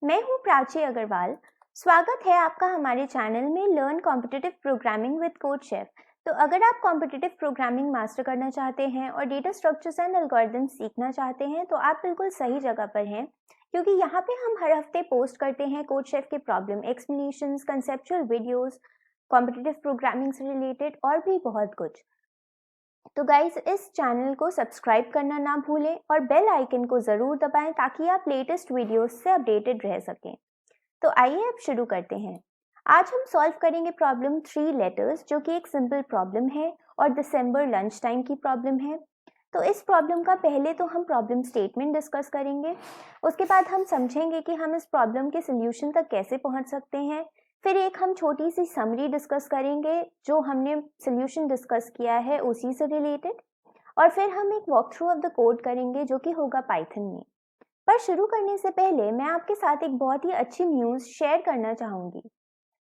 मैं हूं प्राची अग्रवाल। स्वागत है आपका हमारे चैनल में learn competitive programming with code chef. तो अगर आप कॉम्पिटिटिव प्रोग्रामिंग मास्टर करना चाहते हैं और डेटा स्ट्रक्चर्स एंड एल्गोरिथम्स सीखना चाहते हैं तो आप बिल्कुल सही जगह पर हैं, क्योंकि यहाँ पे हम हर हफ्ते पोस्ट करते हैं कोड शेफ के problem explanations, conceptual videos, competitive programming से रिलेटेड और भी बहुत कुछ। तो गाइस, इस चैनल को सब्सक्राइब करना ना भूलें और बेल आइकन को ज़रूर दबाएं ताकि आप लेटेस्ट वीडियोस से अपडेटेड रह सकें। तो आइए अब शुरू करते हैं। आज हम सॉल्व करेंगे प्रॉब्लम 3 लेटर्स, जो कि एक सिंपल प्रॉब्लम है और दिसंबर लंच टाइम की प्रॉब्लम है। तो इस प्रॉब्लम का पहले तो हम प्रॉब्लम स्टेटमेंट डिस्कस करेंगे, उसके बाद हम समझेंगे कि हम इस प्रॉब्लम के सोल्यूशन तक कैसे पहुंच सकते हैं। फिर एक हम छोटी सी समरी डिस्कस करेंगे जो हमने सोल्यूशन डिस्कस किया है उसी से रिलेटेड, और फिर हम एक walk through of the code करेंगे जो कि होगा पाइथन में। पर शुरू करने से पहले मैं आपके साथ एक बहुत ही अच्छी न्यूज़ शेयर करना चाहूँगी।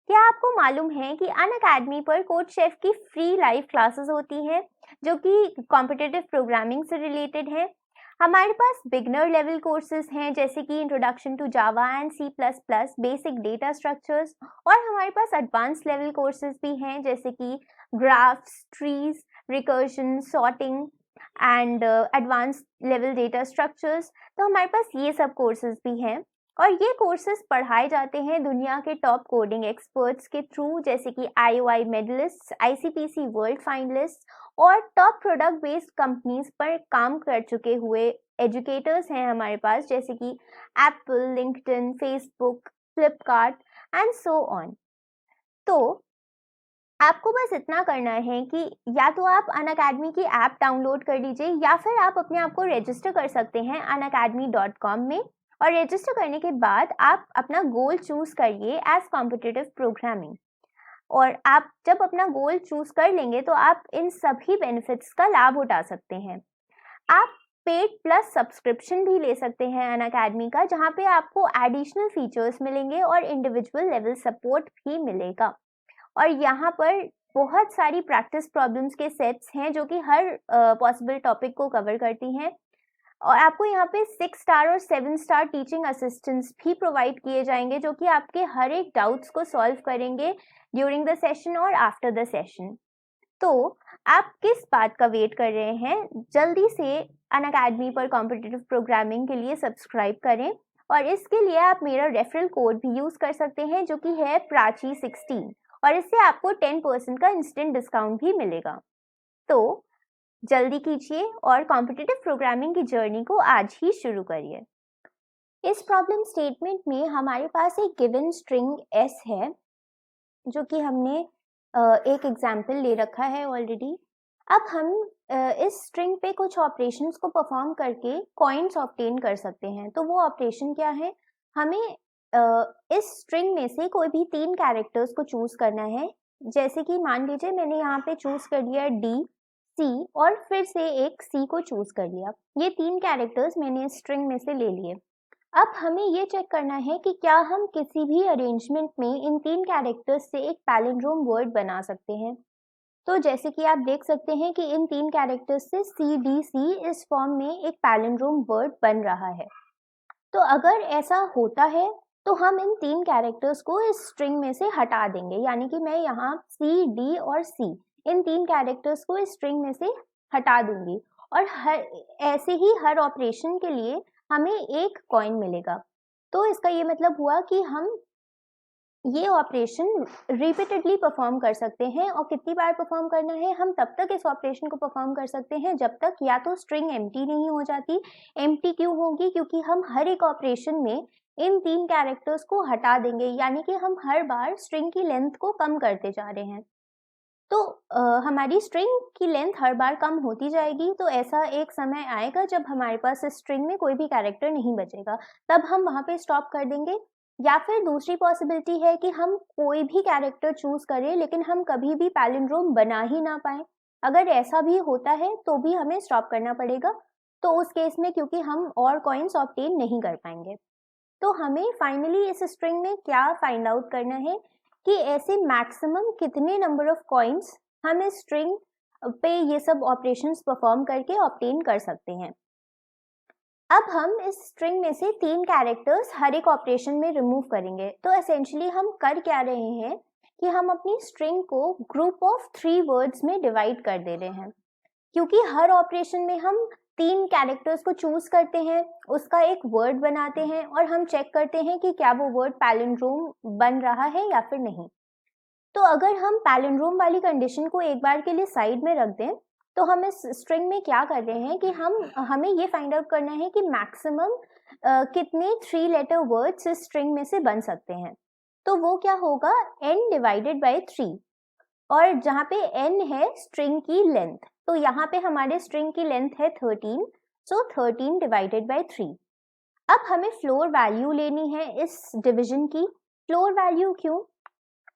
क्या आपको मालूम है कि अनअकैडमी पर कोड शेफ की फ्री लाइव क्लासेस होती हैं जो कि कॉम्पिटिटिव प्रोग्रामिंग से रिलेटेड है। हमारे पास बिगनर लेवल कोर्सेज हैं जैसे कि introduction to Java and C plus plus, basic data structures, और हमारे पास एडवांस लेवल कोर्सेज भी हैं जैसे कि graphs, trees, recursion, sorting and advance level data structures. तो हमारे पास ये सब कोर्सेज भी हैं और ये कोर्सेज पढ़ाए जाते हैं दुनिया के टॉप कोडिंग एक्सपर्ट्स के थ्रू, जैसे कि IOI medallist, ICPC world finalist और टॉप प्रोडक्ट बेस्ड कंपनीज पर काम कर चुके हुए एजुकेटर्स हैं हमारे पास, जैसे कि Apple, LinkedIn, Facebook, Flipkart and so on. तो आपको बस इतना करना है कि या तो आप अनअकैडमी की ऐप डाउनलोड कर लीजिए या फिर आप अपने आप को रजिस्टर कर सकते हैं unacademy.com में, और रजिस्टर करने के बाद आप अपना गोल चूज करिए एज कॉम्पिटिटिव प्रोग्रामिंग। और आप जब अपना गोल चूज कर लेंगे तो आप इन सभी बेनिफिट्स का लाभ उठा सकते हैं। आप पेड प्लस सब्सक्रिप्शन भी ले सकते हैं अनअकैडमी का, जहाँ पे आपको एडिशनल फीचर्स मिलेंगे और इंडिविजुअल लेवल सपोर्ट भी मिलेगा। और यहाँ पर बहुत सारी प्रैक्टिस प्रॉब्लम्स के सेट्स हैं जो कि हर पॉसिबल टॉपिक को कवर करती हैं, और आपको यहाँ पे 6 स्टार और 7 स्टार टीचिंग असिस्टेंट्स भी प्रोवाइड किए जाएंगे जो कि आपके हर एक डाउट्स को सॉल्व करेंगे ड्यूरिंग द सेशन और आफ्टर द सेशन। तो आप किस बात का वेट कर रहे हैं? जल्दी से अनअकैडमी पर कॉम्पिटिटिव प्रोग्रामिंग के लिए सब्सक्राइब करें, और इसके लिए आप मेरा रेफरल कोड भी यूज कर सकते हैं जो कि है प्राची16, और इससे आपको 10% का इंस्टेंट डिस्काउंट भी मिलेगा। तो जल्दी कीजिए और कॉम्पिटिटिव प्रोग्रामिंग की जर्नी को आज ही शुरू करिए। इस प्रॉब्लम स्टेटमेंट में हमारे पास एक गिवन स्ट्रिंग s है जो कि हमने एक एग्जाम्पल ले रखा है ऑलरेडी। अब हम इस स्ट्रिंग पे कुछ ऑपरेशंस को परफॉर्म करके कॉइन्स ऑब्टेन कर सकते हैं। तो वो ऑपरेशन क्या है? हमें इस स्ट्रिंग में से कोई भी 3 कैरेक्टर्स को चूज करना है। जैसे कि मान लीजिए मैंने यहाँ पे चूज कर लिया D, C और फिर से एक C को चूज कर लिया। ये 3 कैरेक्टर्स मैंने इस स्ट्रिंग में से ले लिए। अब हमें ये चेक करना है कि क्या हम किसी भी अरेंजमेंट में इन 3 कैरेक्टर्स से एक पैलिंड्रोम वर्ड बना सकते हैं। तो जैसे कि आप देख सकते हैं कि इन 3 कैरेक्टर्स से CDC इस फॉर्म में एक पैलिंड्रोम वर्ड बन रहा है। तो अगर ऐसा होता है तो हम इन 3 कैरेक्टर्स को इस स्ट्रिंग में से हटा देंगे, यानी कि मैं यहाँ C, D और C इन 3 कैरेक्टर्स को इस स्ट्रिंग में से हटा दूंगी, और ऐसे ही हर ऑपरेशन के लिए हमें एक कॉइन मिलेगा। तो इसका ये मतलब हुआ कि हम ये ऑपरेशन रिपीटेडली परफॉर्म कर सकते हैं, और कितनी बार परफॉर्म करना है? हम तब तक इस ऑपरेशन को परफॉर्म कर सकते हैं जब तक या तो स्ट्रिंग एम्प्टी नहीं हो जाती। एम्प्टी क्यों होगी? क्योंकि हम हर एक ऑपरेशन में इन 3 कैरेक्टर्स को हटा देंगे, यानी कि हम हर बार स्ट्रिंग की लेंथ को कम करते जा रहे हैं। तो हमारी स्ट्रिंग की लेंथ हर बार कम होती जाएगी। तो ऐसा एक समय आएगा जब हमारे पास इस स्ट्रिंग में कोई भी कैरेक्टर नहीं बचेगा, तब हम वहाँ पे स्टॉप कर देंगे। या फिर दूसरी पॉसिबिलिटी है कि हम कोई भी कैरेक्टर चूज करें लेकिन हम कभी भी पैलिंड्रोम बना ही ना पाए। अगर ऐसा भी होता है तो भी हमें स्टॉप करना पड़ेगा, तो उस केस में क्योंकि हम और कॉइन्स ऑब्टेन नहीं कर पाएंगे। तो हमें फाइनली इस स्ट्रिंग में क्या फाइंड आउट करना है कि ऐसे मैक्सिमम कितने नंबर ऑफ कॉइन्स हम इस स्ट्रिंग पे ये सब ऑपरेशंस परफॉर्म करके ऑब्टेन कर सकते हैं। अब हम इस स्ट्रिंग में से 3 कैरेक्टर्स हर एक ऑपरेशन में रिमूव करेंगे। तो एसेंशियली हम कर क्या रहे हैं कि हम अपनी स्ट्रिंग को ग्रुप ऑफ 3 वर्ड्स में डिवाइड कर दे रहे हैं, क्योंकि हर ऑपरेशन में हम 3 कैरेक्टर्स को चूज करते हैं, उसका एक वर्ड बनाते हैं और हम चेक करते हैं कि क्या वो वर्ड पैलिंड्रोम बन रहा है या फिर नहीं। तो अगर हम पैलिंड्रोम वाली कंडीशन को एक बार के लिए साइड में रख दें, तो हम इस स्ट्रिंग में क्या कर रहे हैं कि हमें ये फाइंड आउट करना है कि मैक्सिमम कितने 3 लेटर वर्ड्स इस स्ट्रिंग में से बन सकते हैं। तो वो क्या होगा, n डिवाइडेड बाय 3, और जहाँ पे n है स्ट्रिंग की लेंथ, तो यहाँ पे हमारे स्ट्रिंग की लेंथ है 13, सो 13 डिवाइडेड बाय 3। अब हमें फ्लोर वैल्यू लेनी है इस डिवीजन की। फ्लोर वैल्यू क्यों?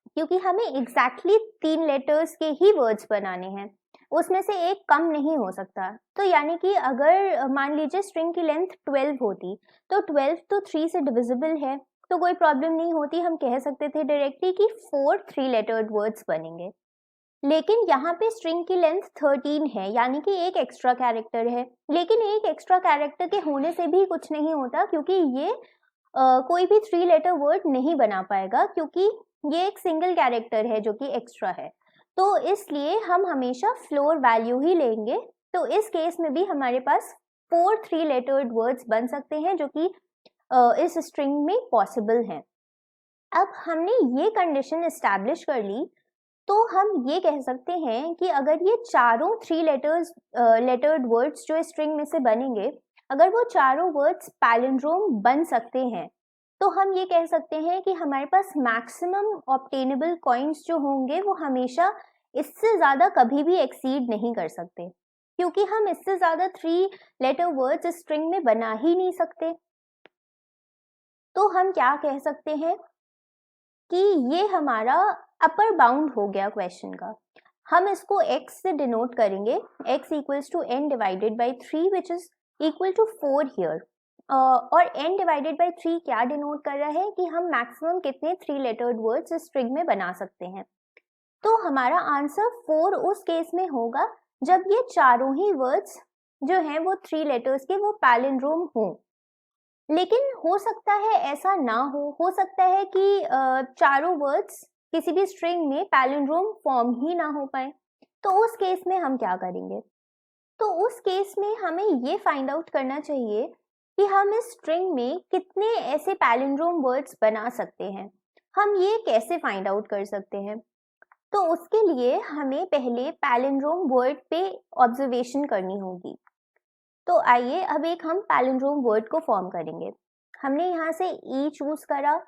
क्योंकि हमें एग्जैक्टली 3 लेटर्स के ही वर्ड्स बनाने हैं, उसमें से एक कम नहीं हो सकता। तो यानी कि अगर मान लीजिए स्ट्रिंग की लेंथ 12 होती, तो 12 तो 3 से डिविजिबल है, तो कोई प्रॉब्लम नहीं होती, हम कह सकते थे डायरेक्टली कि 4 3 लेटर्ड वर्ड्स बनेंगे। लेकिन यहाँ पे स्ट्रिंग की लेंथ 13 है, यानी कि एक एक्स्ट्रा कैरेक्टर है। लेकिन एक एक्स्ट्रा कैरेक्टर के होने से भी कुछ नहीं होता, क्योंकि ये कोई भी 3 लेटर वर्ड नहीं बना पाएगा, क्योंकि ये एक सिंगल कैरेक्टर है जो कि एक्स्ट्रा है। तो इसलिए हम हमेशा फ्लोर वैल्यू ही लेंगे। तो इस केस में भी हमारे पास 4 3 लेटर्ड वर्ड्स बन सकते हैं, जो कि इस स्ट्रिंग में पॉसिबल हैं। अब हमने ये कंडीशन एस्टैब्लिश कर ली, तो हम ये कह सकते हैं कि अगर ये चारों 3 लेटर्ड वर्ड्स जो स्ट्रिंग में से बनेंगे, अगर वो चारों वर्ड्स पैलिंड्रोम बन सकते हैं, तो हम ये कह सकते हैं कि हमारे पास मैक्सिमम ऑब्टेनेबल कॉइन्स जो होंगे वो हमेशा इससे ज़्यादा कभी भी एक्सीड नहीं कर सकते, क्योंकि हम इससे ज़्यादा 3 लेटर वर्ड्स स्ट्रिंग में बना ही नहीं सकते। तो हम क्या कह सकते हैं कि ये हमारा अपर बाउंड हो गया क्वेश्चन का। हम इसको x से डिनोट करेंगे, x equals to n divided by 3 which is equal to 4 here. और n डिवाइडेड बाई 3 क्या डिनोट कर रहा है कि हम मैक्सिमम कितने 3 लेटर्ड वर्ड्स स्ट्रिंग में बना सकते हैं। तो हमारा आंसर 4 उस केस में होगा जब ये चारों ही वर्ड्स जो हैं वो 3 लेटर्स के वो पैलिंड्रोम हों। लेकिन हो सकता है ऐसा ना हो सकता है कि चारों वर्ड्स किसी भी स्ट्रिंग में पैलिंड्रोम फॉर्म ही ना हो पाए। तो उस केस में हम क्या करेंगे? तो उस केस में हमें ये फाइंड आउट करना चाहिए कि हम इस स्ट्रिंग में कितने ऐसे पैलिंड्रोम वर्ड्स बना सकते हैं। हम ये कैसे फाइंड आउट कर सकते हैं? तो उसके लिए हमें पहले पैलिंड्रोम वर्ड पे ऑब्जर्वेशन करनी होगी। तो आइए अब एक हम पैलिंड्रोम वर्ड को फॉर्म करेंगे। हमने यहाँ से ई चूज करा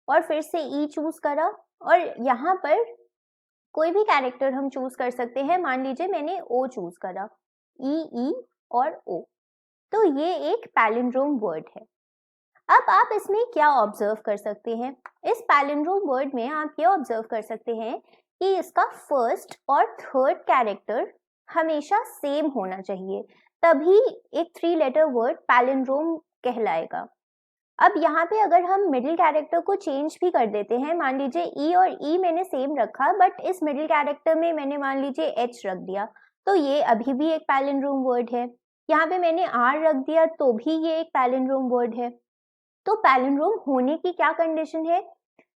और फिर से ई चूज करा, और यहाँ पर कोई भी कैरेक्टर हम चूज कर सकते हैं। मान लीजिए मैंने ओ चूज करा, ई और ओ, तो ये एक पैलिंड्रोम वर्ड है। अब आप इसमें क्या ऑब्जर्व कर सकते हैं? इस पैलिंड्रोम वर्ड में आप ये ऑब्जर्व कर सकते हैं कि इसका फर्स्ट और थर्ड कैरेक्टर हमेशा सेम होना चाहिए, तभी एक 3 लेटर वर्ड पैलिंड्रोम कहलाएगा। अब यहाँ पे अगर हम मिडिल कैरेक्टर को चेंज भी कर देते हैं, मान लीजिए ई और ई मैंने सेम रखा, बट इस मिडिल कैरेक्टर में मैंने मान लीजिए एच रख दिया, तो ये अभी भी एक पैलिंड्रोम वर्ड है। यहाँ पे मैंने आर रख दिया तो भी ये एक पैलिंड्रोम वर्ड है। तो पैलिंड्रोम होने की क्या कंडीशन है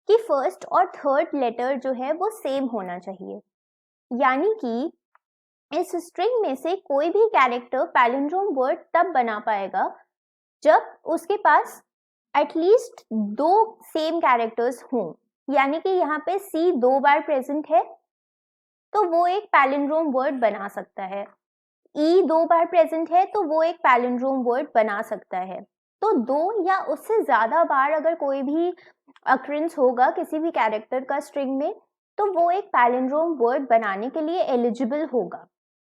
कि फर्स्ट और थर्ड लेटर जो है वो सेम होना चाहिए, यानी कि इस स्ट्रिंग में से कोई भी कैरेक्टर पैलिंड्रोम वर्ड तब बना पाएगा जब उसके पास एटलीस्ट 2 सेम कैरेक्टर्स हों। यानी कि यहाँ पे सी 2 बार प्रेजेंट है तो वो एक पैलिंड्रोम वर्ड बना सकता है, ई 2 बार प्रेजेंट है तो वो एक पैलिंड्रोम वर्ड बना सकता है। तो 2 या उससे ज्यादा बार अगर कोई भी अक्रेंस होगा किसी भी कैरेक्टर का स्ट्रिंग में, तो वो एक पैलिंड्रोम वर्ड बनाने के लिए एलिजिबल होगा।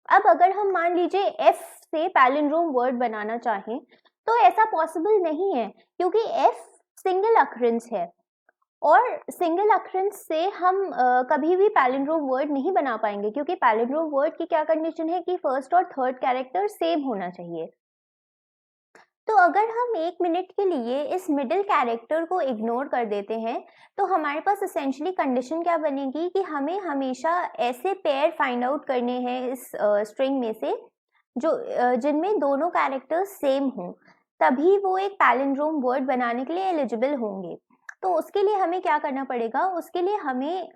अब अगर हम मान लीजिए F से पैलिंड्रोम वर्ड बनाना चाहें, तो ऐसा पॉसिबल नहीं है, क्योंकि F सिंगल अक्रेंस है और सिंगल अक्रेंस से हम कभी भी पैलिंड्रोम वर्ड नहीं बना पाएंगे, क्योंकि पैलिंड्रोम वर्ड की क्या कंडीशन है कि फर्स्ट और थर्ड कैरेक्टर सेम होना चाहिए। तो अगर हम 1 मिनट के लिए इस मिडिल कैरेक्टर को इग्नोर कर देते हैं, तो हमारे पास एसेंशियली कंडीशन क्या बनेगी कि हमें हमेशा ऐसे पेयर फाइंड आउट करने हैं इस स्ट्रिंग में से जो जिनमें दोनों कैरेक्टर्स सेम हों, तभी वो एक पैलिंड्रोम वर्ड बनाने के लिए एलिजिबल होंगे। तो उसके लिए हमें क्या करना पड़ेगा, उसके लिए हमें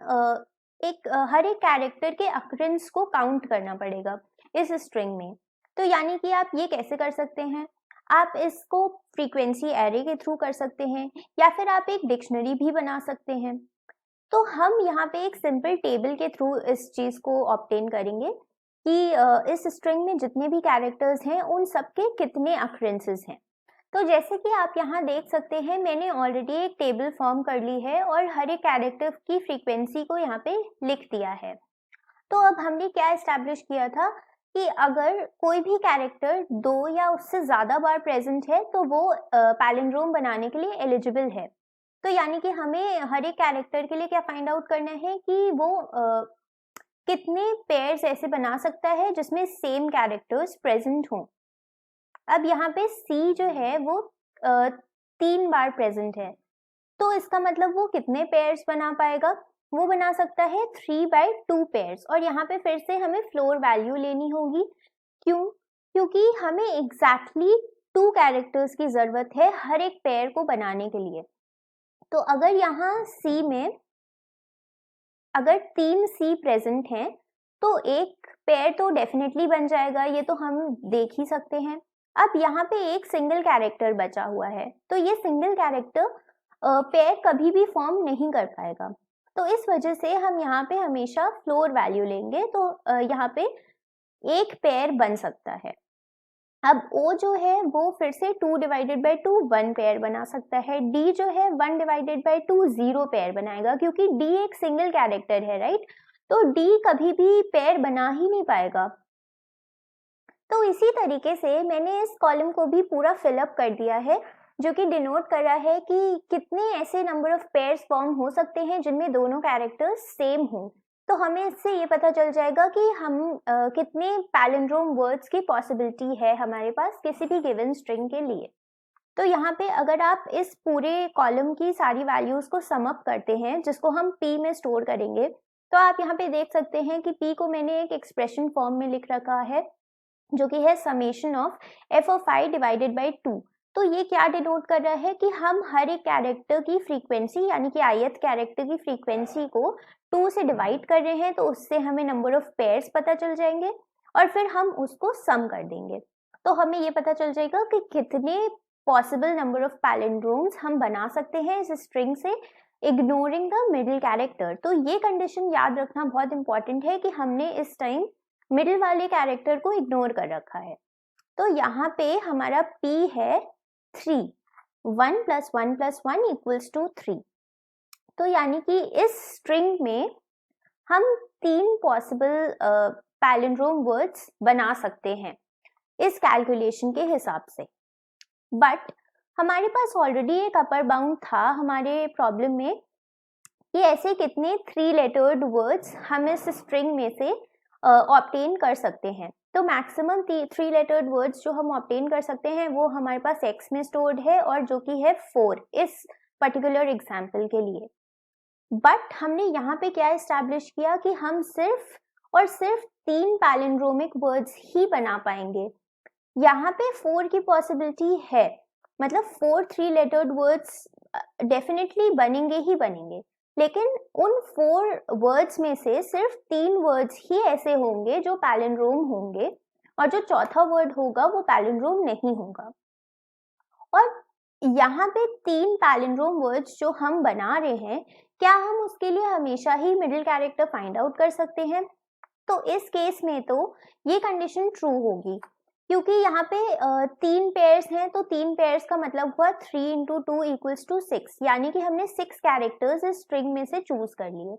हर एक कैरेक्टर के अक्रेंस को काउंट करना पड़ेगा इस स्ट्रिंग में। तो यानी कि आप ये कैसे कर सकते हैं, आप इसको फ्रीक्वेंसी एरे के थ्रू कर सकते हैं या फिर आप एक डिक्शनरी भी बना सकते हैं। तो हम यहाँ पे एक सिंपल टेबल के थ्रू इस चीज को ऑब्टेन करेंगे कि इस स्ट्रिंग में जितने भी कैरेक्टर्स हैं उन सबके कितने अक्रेंसेस हैं। तो जैसे कि आप यहाँ देख सकते हैं, मैंने ऑलरेडी एक टेबल फॉर्म कर ली है और हर एक कैरेक्टर की फ्रीक्वेंसी को यहाँ पे लिख दिया है। तो अब हमने क्या एस्टैब्लिश किया था कि अगर कोई भी कैरेक्टर 2 या उससे ज़्यादा बार प्रेजेंट है तो वो पैलिंड्रोम बनाने के लिए एलिजिबल है। तो यानी कि हमें हर एक कैरेक्टर के लिए क्या फाइंड आउट करना है कि वो कितने पेयर्स ऐसे बना सकता है जिसमें सेम कैरेक्टर्स प्रेजेंट हों। अब यहाँ पे C जो है वो 3 बार प्रेजेंट है, तो इसका मतलब वो कितने पेयर्स बना पाएगा, वो बना सकता है 3/2 पेयर्स। और यहाँ पे फिर से हमें फ्लोर वैल्यू लेनी होगी। क्यों? क्योंकि हमें एग्जैक्टली 2 कैरेक्टर्स की जरूरत है हर एक पेयर को बनाने के लिए। तो अगर यहाँ C में अगर 3 C प्रेजेंट हैं तो एक पेयर तो डेफिनेटली बन जाएगा, ये तो हम देख ही सकते हैं। अब यहाँ पे एक सिंगल कैरेक्टर बचा हुआ है, तो ये सिंगल कैरेक्टर पेयर कभी भी फॉर्म नहीं कर पाएगा। तो इस वजह से हम यहाँ पे हमेशा फ्लोर वैल्यू लेंगे। तो यहाँ पे एक पेयर बन सकता है। अब O जो है वो फिर से 2/2 1 पेयर बना सकता है। D जो है 1/2 0 पेयर बनाएगा, क्योंकि D एक सिंगल कैरेक्टर है, राइट। तो D कभी भी पेयर बना ही नहीं पाएगा। तो इसी तरीके से मैंने इस कॉलम को भी पूरा फिलअप कर दिया है, जो कि डिनोट कर रहा है कि कितने ऐसे नंबर ऑफ पेयर्स फॉर्म हो सकते हैं जिनमें दोनों कैरेक्टर्स सेम हों। तो हमें इससे ये पता चल जाएगा कि हम कितने पैलिंड्रोम वर्ड्स की पॉसिबिलिटी है हमारे पास किसी भी गिवन स्ट्रिंग के लिए। तो यहाँ पे अगर आप इस पूरे कॉलम की सारी वैल्यूज को सम अप करते हैं, जिसको हम P में स्टोर करेंगे, तो आप यहाँ पे देख सकते हैं कि P को मैंने एक एक्सप्रेशन फॉर्म में लिख रखा है, जो कि है summation of f of i divided by 2। तो ये क्या डिनोट कर रहा है कि हम हर एक कैरेक्टर की फ्रीक्वेंसी यानी कि ith कैरेक्टर की फ्रीक्वेंसी को 2 से डिवाइड कर रहे हैं, तो उससे हमें नंबर ऑफ पेयर्स पता चल जाएंगे और फिर हम उसको सम कर देंगे। तो हमें ये पता चल जाएगा कि कितने पॉसिबल नंबर ऑफ पैलिंड्रोम्स हम बना सकते हैं इस स्ट्रिंग से, इग्नोरिंग द मिडिल कैरेक्टर। तो ये कंडीशन याद रखना बहुत इंपॉर्टेंट है कि हमने इस टाइम मिडिल वाले कैरेक्टर को इग्नोर कर रखा है। तो यहाँ पे हमारा P है 3, 1 + 1 + 1 = 3। तो यानी कि इस स्ट्रिंग में हम 3 पॉसिबल पैलिंड्रोम वर्ड्स बना सकते हैं इस कैलकुलेशन के हिसाब से। बट हमारे पास ऑलरेडी एक अपर बाउंड था हमारे प्रॉब्लम में कि ऐसे कितने 3 लेटर्ड वर्ड्स हम इस स्ट्रिंग में से ऑब्टेन कर सकते हैं। तो मैक्सिमम 3 लेटर्ड वर्ड्स जो हम ऑब्टेन कर सकते हैं वो हमारे पास X में स्टोर्ड है, और जो कि है 4 इस पर्टिकुलर एग्जाम्पल के लिए। बट हमने यहाँ पे क्या एस्टैब्लिश किया कि हम सिर्फ और सिर्फ 3 पैलिंड्रोमिक वर्ड्स ही बना पाएंगे। यहाँ पे 4 की पॉसिबिलिटी है, मतलब 4 3 लेटर्ड वर्ड्स डेफिनेटली बनेंगे ही बनेंगे, लेकिन उन 4 वर्ड्स में से सिर्फ 3 वर्ड्स ही ऐसे होंगे जो पैलिंड्रोम होंगे, और जो चौथा वर्ड होगा वो पैलिंड्रोम नहीं होगा। और यहाँ पे 3 पैलिंड्रोम वर्ड्स जो हम बना रहे हैं, क्या हम उसके लिए हमेशा ही मिडिल कैरेक्टर फाइंड आउट कर सकते हैं? तो इस केस में तो ये कंडीशन ट्रू होगी, क्योंकि यहाँ पे 3 पेयर्स हैं, तो 3 पेयर्स का मतलब हुआ 3 × 2 = 6, यानी कि हमने 6 कैरेक्टर्स इस स्ट्रिंग में से चूज कर लिए।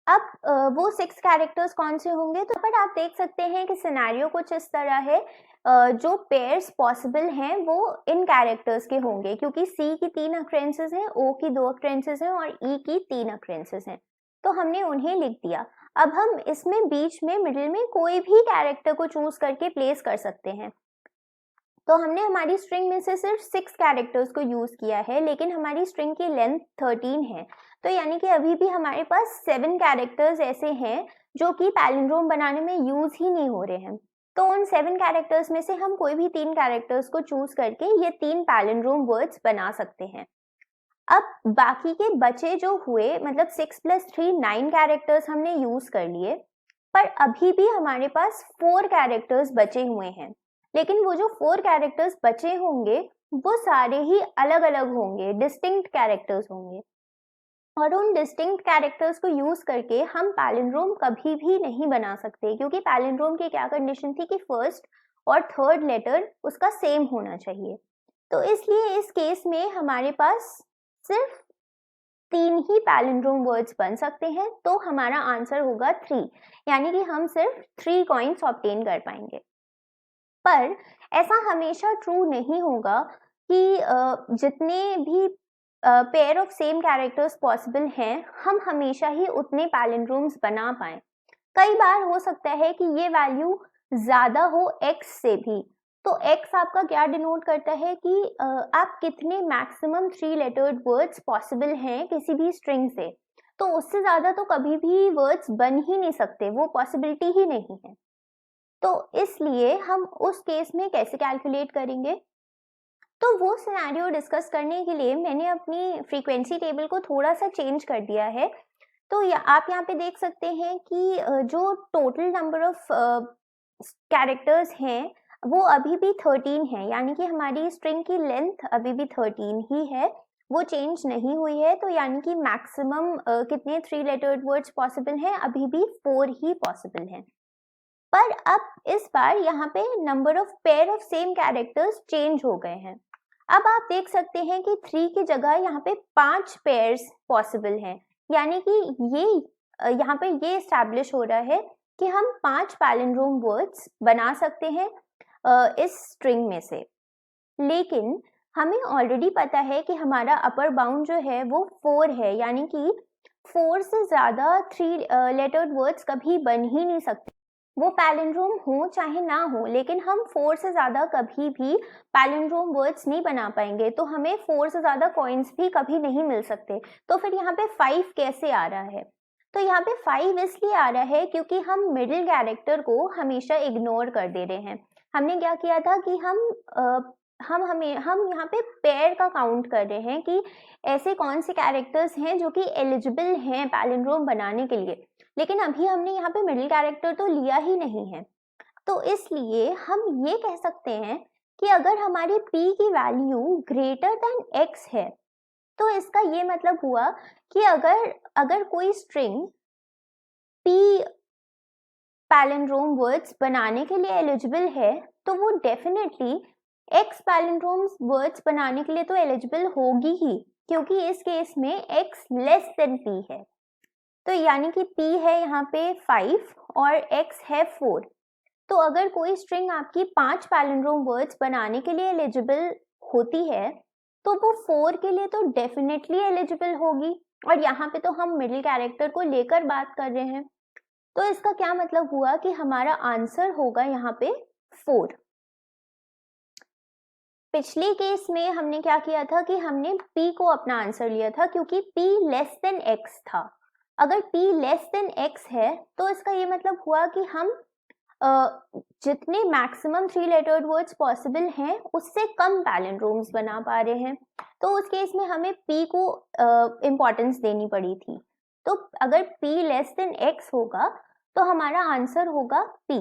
अब वो 6 कैरेक्टर्स कौन से होंगे? तो पर आप देख सकते हैं कि सिनेरियो कुछ इस तरह है, जो पेयर्स पॉसिबल हैं वो इन कैरेक्टर्स के होंगे, क्योंकि C की 3 अक्रेंसेस हैं, O की 2 अक्रेंसेस हैं और E की 3 अक्रेंसेस हैं, तो हमने उन्हें लिख दिया। अब हम इसमें बीच में मिडिल में कोई भी कैरेक्टर को चूज करके प्लेस कर सकते हैं। तो हमने हमारी स्ट्रिंग में से सिर्फ 6 कैरेक्टर्स को यूज किया है, लेकिन हमारी स्ट्रिंग की लेंथ 13 है, तो यानी कि अभी भी हमारे पास 7 कैरेक्टर्स ऐसे हैं जो कि पैलिंड्रोम बनाने में यूज ही नहीं हो रहे हैं। तो उन 7 कैरेक्टर्स में से हम कोई भी 3 कैरेक्टर्स को चूज करके ये 3 पैलिंड्रोम वर्ड्स बना सकते हैं। अब बाकी के बचे जो हुए, मतलब 6 + 3 9 कैरेक्टर्स हमने यूज कर लिए, पर अभी भी हमारे पास 4 कैरेक्टर्स बचे हुए हैं। लेकिन वो जो 4 कैरेक्टर्स बचे होंगे वो सारे ही अलग अलग होंगे, डिस्टिंक्ट कैरेक्टर्स होंगे, और उन डिस्टिंक्ट कैरेक्टर्स को यूज करके हम पैलिंड्रोम कभी भी नहीं बना सकते, क्योंकि पैलिंड्रोम की क्या कंडीशन थी कि फर्स्ट और थर्ड लेटर उसका सेम होना चाहिए। तो इसलिए इस केस में हमारे पास सिर्फ 3 ही पैलिंड्रोम वर्ड्स बन सकते हैं, तो हमारा आंसर होगा 3, यानी कि हम सिर्फ 3 कॉइन्स ऑब्टेन कर पाएंगे। पर ऐसा हमेशा ट्रू नहीं होगा कि जितने भी pair of same characters possible हैं, हम हमेशा ही उतने पैलिंड्रोम्स बना पाएं। कई बार हो सकता है कि ये वैल्यू ज्यादा हो x से भी, तो x आपका क्या डिनोट करता है कि आप कितने मैक्सिमम 3 लेटर्ड वर्ड्स पॉसिबल हैं किसी भी स्ट्रिंग से। तो उससे ज्यादा तो कभी भी वर्ड्स बन ही नहीं सकते, वो पॉसिबिलिटी ही नहीं है। तो इसलिए हम उस केस में कैसे कैलकुलेट करेंगे, तो वो सिनेरियो डिस्कस करने के लिए मैंने अपनी फ्रीक्वेंसी टेबल को थोड़ा सा चेंज कर दिया है। तो आप यहाँ पे देख सकते हैं कि जो टोटल नंबर ऑफ कैरेक्टर्स हैं वो अभी भी 13 है, यानी कि हमारी स्ट्रिंग की लेंथ अभी भी 13 ही है, वो चेंज नहीं हुई है। तो यानी कि मैक्सिमम कितने 3 लेटर्ड वर्ड्स पॉसिबल हैं, अभी भी 4 ही पॉसिबल हैं। पर अब इस बार यहाँ पे number of pair of same characters change हो गए हैं। अब आप देख सकते हैं कि 3 की जगह यहाँ पे 5 पेयर्स पॉसिबल हैं, यानी कि ये यहाँ पे ये एस्टैब्लिश हो रहा है कि हम 5 पैलिंड्रोम वर्ड्स बना सकते हैं इस स्ट्रिंग में से। लेकिन हमें ऑलरेडी पता है कि हमारा अपर बाउंड जो है वो 4 है, यानी कि 4 से ज्यादा 3 लेटर्ड वर्ड्स कभी बन ही नहीं सकते, वो पैलिंड्रोम हो चाहे ना हो। लेकिन हम 4 से ज्यादा कभी भी पैलिंड्रोम वर्ड्स नहीं बना पाएंगे, तो हमें 4 से ज्यादा कॉइन्स भी कभी नहीं मिल सकते। तो फिर यहाँ पे 5 कैसे आ रहा है, तो यहाँ पे 5 इसलिए आ रहा है क्योंकि हम मिडिल कैरेक्टर को हमेशा इग्नोर कर दे रहे हैं। हमने क्या किया था कि हम यहाँ पे पेयर का काउंट कर रहे हैं कि ऐसे कौन से कैरेक्टर्स हैं जो कि एलिजिबल हैं पैलिंड्रोम बनाने के लिए, लेकिन अभी हमने यहाँ पे मिडिल कैरेक्टर तो लिया ही नहीं है। तो इसलिए हम ये कह सकते हैं कि अगर हमारी p की वैल्यू ग्रेटर देन x है, तो इसका ये मतलब हुआ कि अगर कोई स्ट्रिंग p पैलिंड्रोम वर्ड्स बनाने के लिए एलिजिबल है, तो वो डेफिनेटली x पैलिंड्रोम वर्ड्स बनाने के लिए तो एलिजिबल होगी ही, क्योंकि इस केस में x लेस देन p है। तो यानी कि p है यहाँ पे 5 और x है 4। तो अगर कोई स्ट्रिंग आपकी 5 पैलिंड्रोम वर्ड्स बनाने के लिए एलिजिबल होती है, तो वो 4 के लिए तो डेफिनेटली एलिजिबल होगी, और यहाँ पे तो हम मिडिल कैरेक्टर को लेकर बात कर रहे हैं। तो इसका क्या मतलब हुआ कि हमारा आंसर होगा यहाँ पे 4। पिछले केस में हमने क्या किया था कि हमने p को अपना आंसर लिया था, क्योंकि p लेस देन x था। अगर p लेस देन x है, तो इसका ये मतलब हुआ कि हम जितने मैक्सिमम 3 लेटर्ड वर्ड्स पॉसिबल हैं उससे कम पैलिंड्रोम्स बना पा रहे हैं। तो उस केस में हमें p को इम्पोर्टेंस देनी पड़ी थी। तो अगर p लेस देन x होगा तो हमारा आंसर होगा p।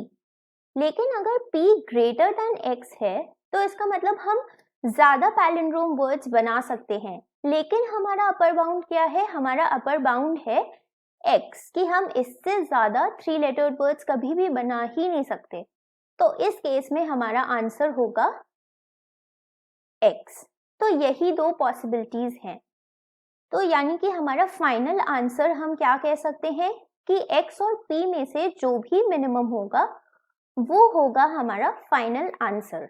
लेकिन अगर p ग्रेटर देन x है, तो इसका मतलब हम ज्यादा पैलिंड्रोम वर्ड्स बना सकते हैं। लेकिन हमारा अपर बाउंड क्या है, हमारा अपर बाउंड है x, कि हम इससे ज्यादा 3 लेटर्ड वर्ड्स कभी भी बना ही नहीं सकते। तो इस केस में हमारा आंसर होगा x। तो यही दो पॉसिबिलिटीज हैं। तो यानी कि हमारा फाइनल आंसर हम क्या कह सकते हैं कि x और p में से जो भी मिनिमम होगा वो होगा हमारा फाइनल आंसर।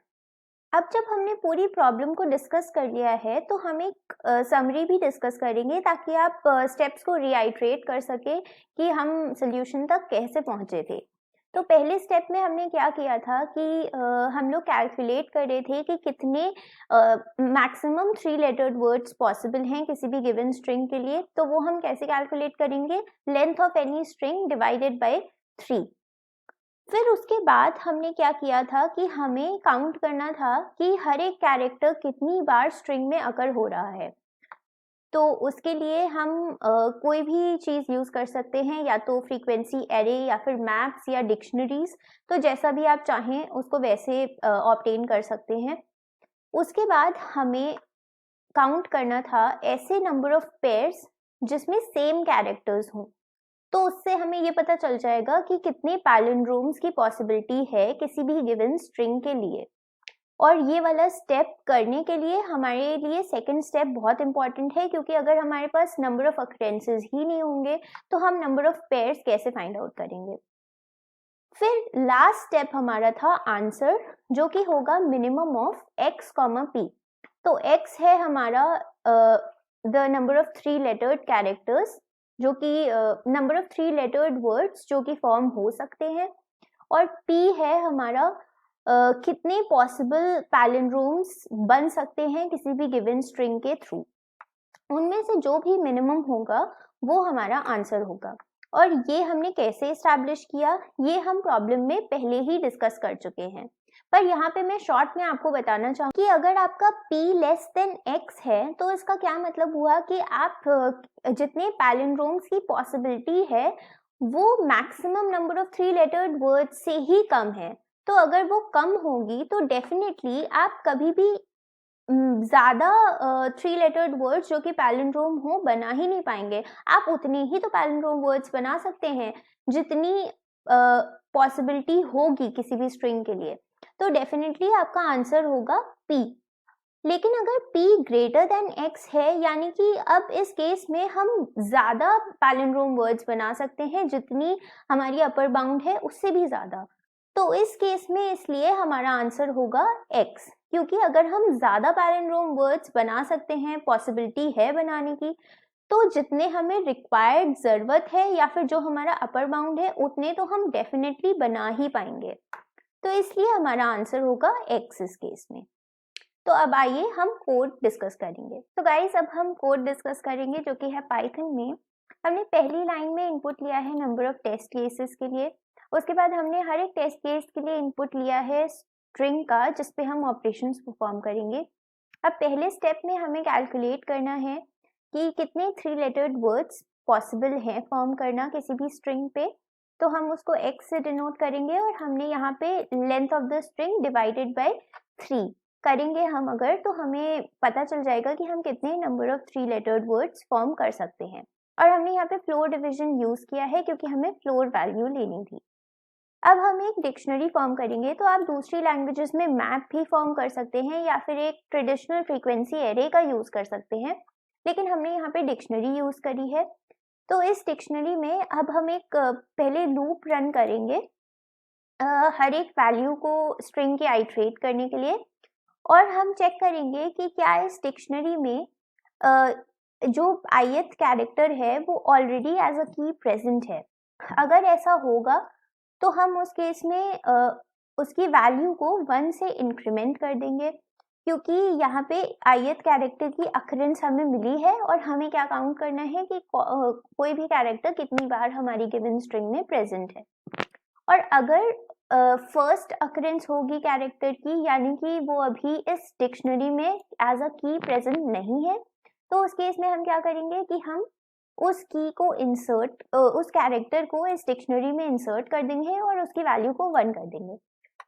अब जब हमने पूरी प्रॉब्लम को डिस्कस कर लिया है, तो हम एक समरी भी डिस्कस करेंगे ताकि आप स्टेप्स को रिआइट्रेट कर सके कि हम सोल्यूशन तक कैसे पहुंचे थे। तो पहले स्टेप में हमने क्या किया था कि हम लोग कैलकुलेट कर रहे थे कि कितने मैक्सिमम 3 लेटर्ड वर्ड्स पॉसिबल हैं किसी भी गिवन स्ट्रिंग के लिए। तो वो हम कैसे कैलकुलेट करेंगे, length of any string divided by 3। फिर उसके बाद हमने क्या किया था कि हमें काउंट करना था कि हर एक कैरेक्टर कितनी बार स्ट्रिंग में अकर हो रहा है। तो उसके लिए हम कोई भी चीज़ यूज़ कर सकते हैं, या तो फ्रीक्वेंसी एरे या फिर मैप्स या डिक्शनरीज, तो जैसा भी आप चाहें उसको वैसे ऑब्टेन कर सकते हैं। उसके बाद हमें काउंट करना था ऐसे नंबर ऑफ पेयर्स जिसमें सेम कैरेक्टर्स हों। तो उससे हमें ये पता चल जाएगा कि कितने पैलिंड्रोम्स की पॉसिबिलिटी है किसी भी गिवन स्ट्रिंग के लिए। और ये वाला स्टेप करने के लिए हमारे लिए सेकंड स्टेप बहुत इंपॉर्टेंट है, क्योंकि अगर हमारे पास नंबर ऑफ अकरेंसेस ही नहीं होंगे तो हम नंबर ऑफ पेयर्स कैसे फाइंड आउट करेंगे। फिर लास्ट स्टेप हमारा था आंसर, जो कि होगा मिनिमम ऑफ x, p। तो x है हमारा the number of 3 lettered characters, जो कि नंबर ऑफ 3 लेटर्ड वर्ड्स जो कि फॉर्म हो सकते हैं, और p है हमारा कितने पॉसिबल पैलिंड्रोम्स बन सकते हैं किसी भी गिवन स्ट्रिंग के थ्रू। उनमें से जो भी मिनिमम होगा वो हमारा आंसर होगा। और ये हमने कैसे एस्टैब्लिश किया, ये हम प्रॉब्लम में पहले ही डिस्कस कर चुके हैं, पर यहाँ पे मैं शॉर्ट में आपको बताना चाहूँ कि अगर आपका p लेस देन x है तो इसका क्या मतलब हुआ कि आप जितने पैलिंड्रोम्स की पॉसिबिलिटी है वो maximum number of 3 lettered words से ही कम है। तो अगर वो कम होगी तो डेफिनेटली आप कभी भी ज़्यादा 3 लेटर्ड वर्ड्स जो कि पैलिंड्रोम हो बना ही नहीं पाएंगे। आप उतनी ही तो पैलिंड्रोम वर्ड्स बना सकते हैं जितनी पॉसिबिलिटी होगी किसी भी स्ट्रिंग के लिए। तो डेफिनेटली आपका आंसर होगा p। लेकिन अगर p ग्रेटर देन x है, यानी कि अब इस केस में हम ज़्यादा पैलिंड्रोम वर्ड्स बना सकते हैं जितनी हमारी अपर बाउंड है उससे भी ज़्यादा। तो इस केस में इसलिए हमारा आंसर होगा x, क्योंकि अगर हम ज़्यादा पैलिंड्रोम वर्ड्स बना सकते हैं, पॉसिबिलिटी है बनाने की, तो जितने हमें रिक्वायर्ड ज़रूरत है या फिर जो हमारा अपर बाउंड है उतने तो हम डेफिनेटली बना ही पाएंगे। तो इसलिए हमारा आंसर होगा x इस केस में। तो अब आइए हम कोड डिस्कस करेंगे। तो गाइस अब हम कोड डिस्कस करेंगे जो कि है पाइथन में। हमने पहली लाइन में इनपुट लिया है नंबर ऑफ टेस्ट केसेस के लिए। उसके बाद हमने हर एक टेस्ट केस के लिए इनपुट लिया है स्ट्रिंग का, जिस पे हम ऑपरेशंस परफॉर्म करेंगे। अब पहले स्टेप में हमें कैलकुलेट करना है कि कितने 3 लेटर्ड वर्ड्स पॉसिबल हैं फॉर्म करना किसी भी स्ट्रिंग पे। तो हम उसको x से डिनोट करेंगे, और हमने यहाँ पे length of the string divided by 3 करेंगे हम अगर, तो हमें पता चल जाएगा कि हम कितने number of 3 lettered words form कर सकते हैं। और हमने यहाँ पे फ्लोर डिवीजन यूज किया है क्योंकि हमें फ्लोर वैल्यू लेनी थी। अब हम एक डिक्शनरी फॉर्म करेंगे, तो आप दूसरी लैंग्वेजेस में मैप भी फॉर्म कर सकते हैं या फिर एक ट्रेडिशनल फ्रीक्वेंसी एरे का यूज कर सकते हैं, लेकिन हमने यहाँ पे डिक्शनरी यूज करी है। तो इस डिक्शनरी में अब हम एक पहले लूप रन करेंगे हर एक वैल्यू को स्ट्रिंग के आइट्रेट करने के लिए, और हम चेक करेंगे कि क्या इस डिक्शनरी में जो ith कैरेक्टर है वो ऑलरेडी एज अ की प्रेजेंट है। अगर ऐसा होगा तो हम उस केस में उसकी वैल्यू को 1 से इंक्रीमेंट कर देंगे, क्योंकि यहाँ पे ith कैरेक्टर की अकरेंस हमें मिली है और हमें क्या काउंट करना है कि कोई भी कैरेक्टर कितनी बार हमारी गिवन स्ट्रिंग में प्रेजेंट है। और अगर फर्स्ट अकरेंस होगी कैरेक्टर की, यानी कि वो अभी इस डिक्शनरी में एज अ की प्रेजेंट नहीं है, तो उस केस में हम क्या करेंगे कि हम उस की को इंसर्ट उस कैरेक्टर को इस डिक्शनरी में इंसर्ट कर देंगे और उसकी वैल्यू को 1 कर देंगे,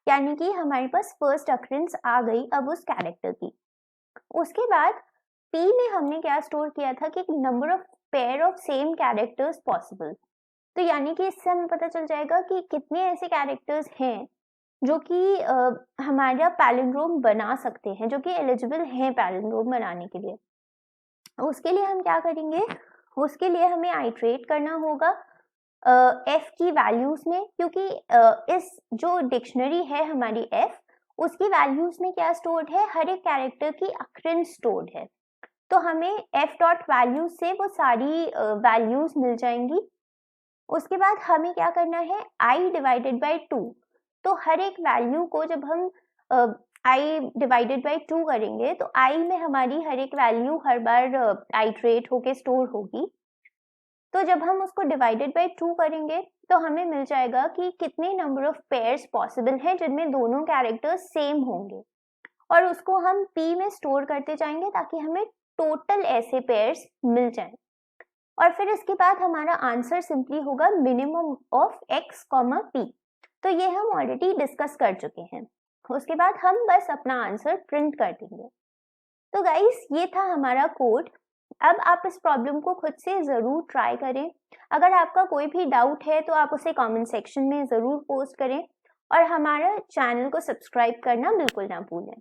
यानी कि हमारे पास फर्स्ट अकरेंस आ गई अब उस कैरेक्टर की। उसके बाद p में हमने क्या स्टोर किया था कि number of pair of same characters possible. तो यानी कि इससे हमें पता चल जाएगा कि कितने ऐसे कैरेक्टर्स हैं जो कि हमारा पैलिंड्रोम बना सकते हैं, जो कि एलिजिबल हैं पैलिंड्रोम बनाने के लिए। उसके लिए हम क्या करेंगे, उसके लिए हमें आइट्रेट करना होगा f की वैल्यूज में, क्योंकि इस जो डिक्शनरी है हमारी f, उसकी वैल्यूज में क्या स्टोर्ड है, हर एक कैरेक्टर की अकरेंस स्टोर्ड है। तो हमें f डॉट वैल्यूज से वो सारी वैल्यूज मिल जाएंगी। उसके बाद हमें क्या करना है, i डिवाइडेड बाई 2। तो हर एक वैल्यू को जब हम i डिवाइडेड बाई 2 करेंगे तो i में हमारी हर एक वैल्यू हर बार आइट्रेट होके स्टोर होगी। तो जब हम उसको डिवाइडेड बाय 2 करेंगे तो हमें मिल जाएगा कि कितने नंबर ऑफ पेयर्स पॉसिबल हैं जिनमें दोनों कैरेक्टर्स सेम होंगे, और उसको हम p में स्टोर करते जाएंगे ताकि हमें टोटल ऐसे पेयर्स मिल जाएं। और फिर इसके बाद हमारा आंसर सिंपली होगा मिनिमम ऑफ x, p। तो ये हम ऑलरेडी डिस्कस कर चुके हैं। उसके बाद हम बस अपना आंसर प्रिंट कर देंगे। तो गाइस, ये था हमारा कोड। अब आप इस प्रॉब्लम को खुद से ज़रूर ट्राई करें। अगर आपका कोई भी डाउट है तो आप उसे कमेंट सेक्शन में ज़रूर पोस्ट करें, और हमारा चैनल को सब्सक्राइब करना बिल्कुल ना भूलें।